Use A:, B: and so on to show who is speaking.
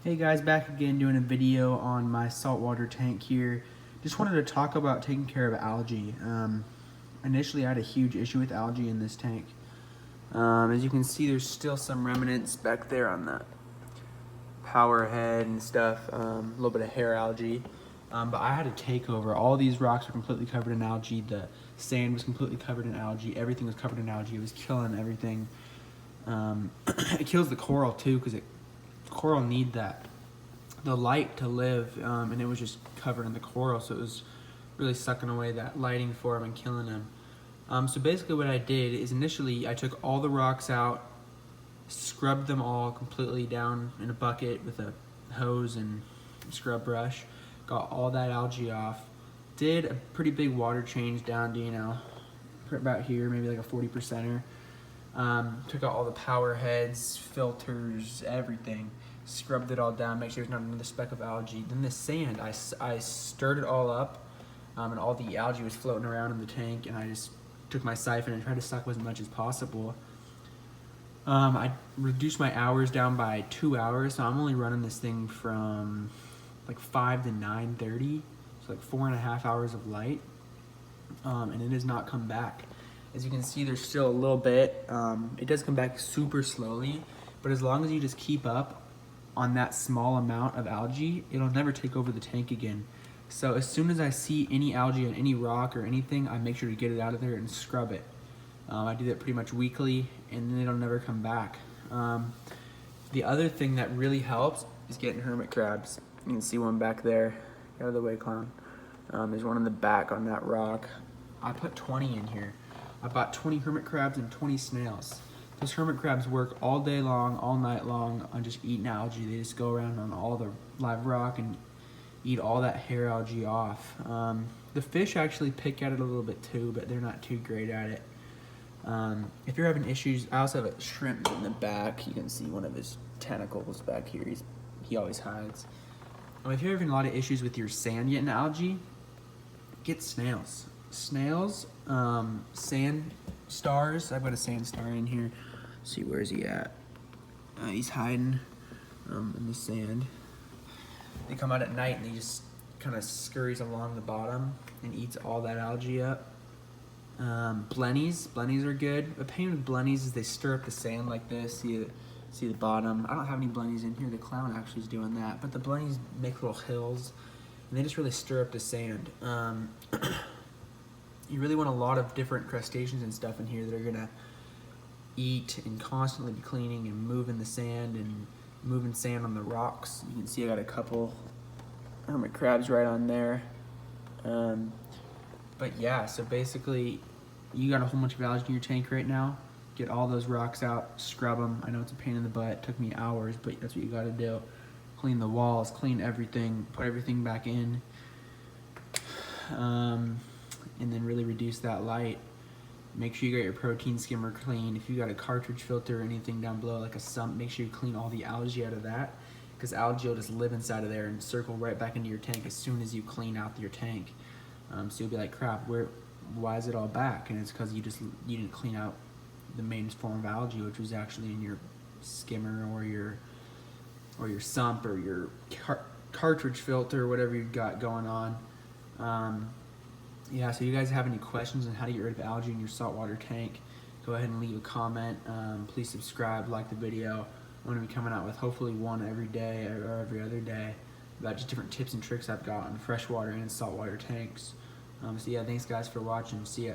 A: Hey guys, back again doing a video on my saltwater tank here. Just wanted to talk about taking care of algae. Initially I had a huge issue with algae in this tank. As you can see, there's still some remnants back there on that power head and stuff, a little bit of hair algae. But I had a takeover. All these rocks were completely covered in algae. The sand was completely covered in algae. Everything was covered in algae. It was killing everything. It kills the coral too, because coral need the light to live, and it was just covered in the coral, so it was really sucking away that lighting for them and killing them. So basically what I did is initially I took all the rocks out, scrubbed them all completely down in a bucket with a hose and scrub brush, got all that algae off, did a pretty big water change down to, about here, maybe like a 40%er. Took out all the power heads, filters, everything, scrubbed it all down, make sure there's not another speck of algae. Then the sand, I stirred it all up, and all the algae was floating around in the tank, and I just took my siphon and tried to suck as much as possible. I reduced my hours down by 2 hours, so I'm only running this thing from like 5 to 9:30, so like 4.5 hours of light, and it has not come back. As you can see, there's still a little bit. It does come back super slowly, but as long as you just keep up on that small amount of algae, it'll never take over the tank again. So as soon as I see any algae on any rock or anything, I make sure to get it out of there and scrub it. I do that pretty much weekly, and then it'll never come back. The other thing that really helps is getting hermit crabs. You can see one back there. Get out of the way, clown. There's one in the back on that rock. I put 20 in here. I bought 20 hermit crabs and 20 snails. Those hermit crabs work all day long, all night long on just eating algae. They just go around on all the live rock and eat all that hair algae off. The fish actually pick at it a little bit too, but they're not too great at it. If you're having issues, I also have a shrimp in the back. You can see one of his tentacles back here. He always hides. If you're having a lot of issues with your sand getting algae, get snails. Snails, sand stars. I've got a sand star in here. Let's see, where is he at? He's hiding in the sand. They come out at night and he just kind of scurries along the bottom and eats all that algae up. Blennies are good. The pain with blennies is they stir up the sand like this. See the bottom. I don't have any blennies in here. The clown actually is doing that, but the blennies make little hills and they just really stir up the sand. You really want a lot of different crustaceans and stuff in here that are gonna eat and constantly be cleaning and moving the sand and moving sand on the rocks. You can see I got a couple hermit crabs right on there. But yeah, so basically you got a whole bunch of algae in your tank right now. Get all those rocks out, scrub them. I know it's a pain in the butt, it took me hours, but that's what you gotta do. Clean the walls, clean everything, put everything back in. And then really reduce that light. Make sure you got your protein skimmer clean. If you got a cartridge filter or anything down below, like a sump, make sure you clean all the algae out of that, because algae will just live inside of there and circle right back into your tank as soon as you clean out your tank. So you'll be like, crap, why is it all back? And it's because you didn't clean out the main form of algae, which was actually in your skimmer or your sump or your cartridge filter or whatever you've got going on. Yeah, so you guys have any questions on how to get rid of algae in your saltwater tank, go ahead and leave a comment. Please subscribe, like the video. I'm going to be coming out with hopefully one every day or every other day about just different tips and tricks I've got on freshwater and saltwater tanks. So yeah, thanks guys for watching. See ya.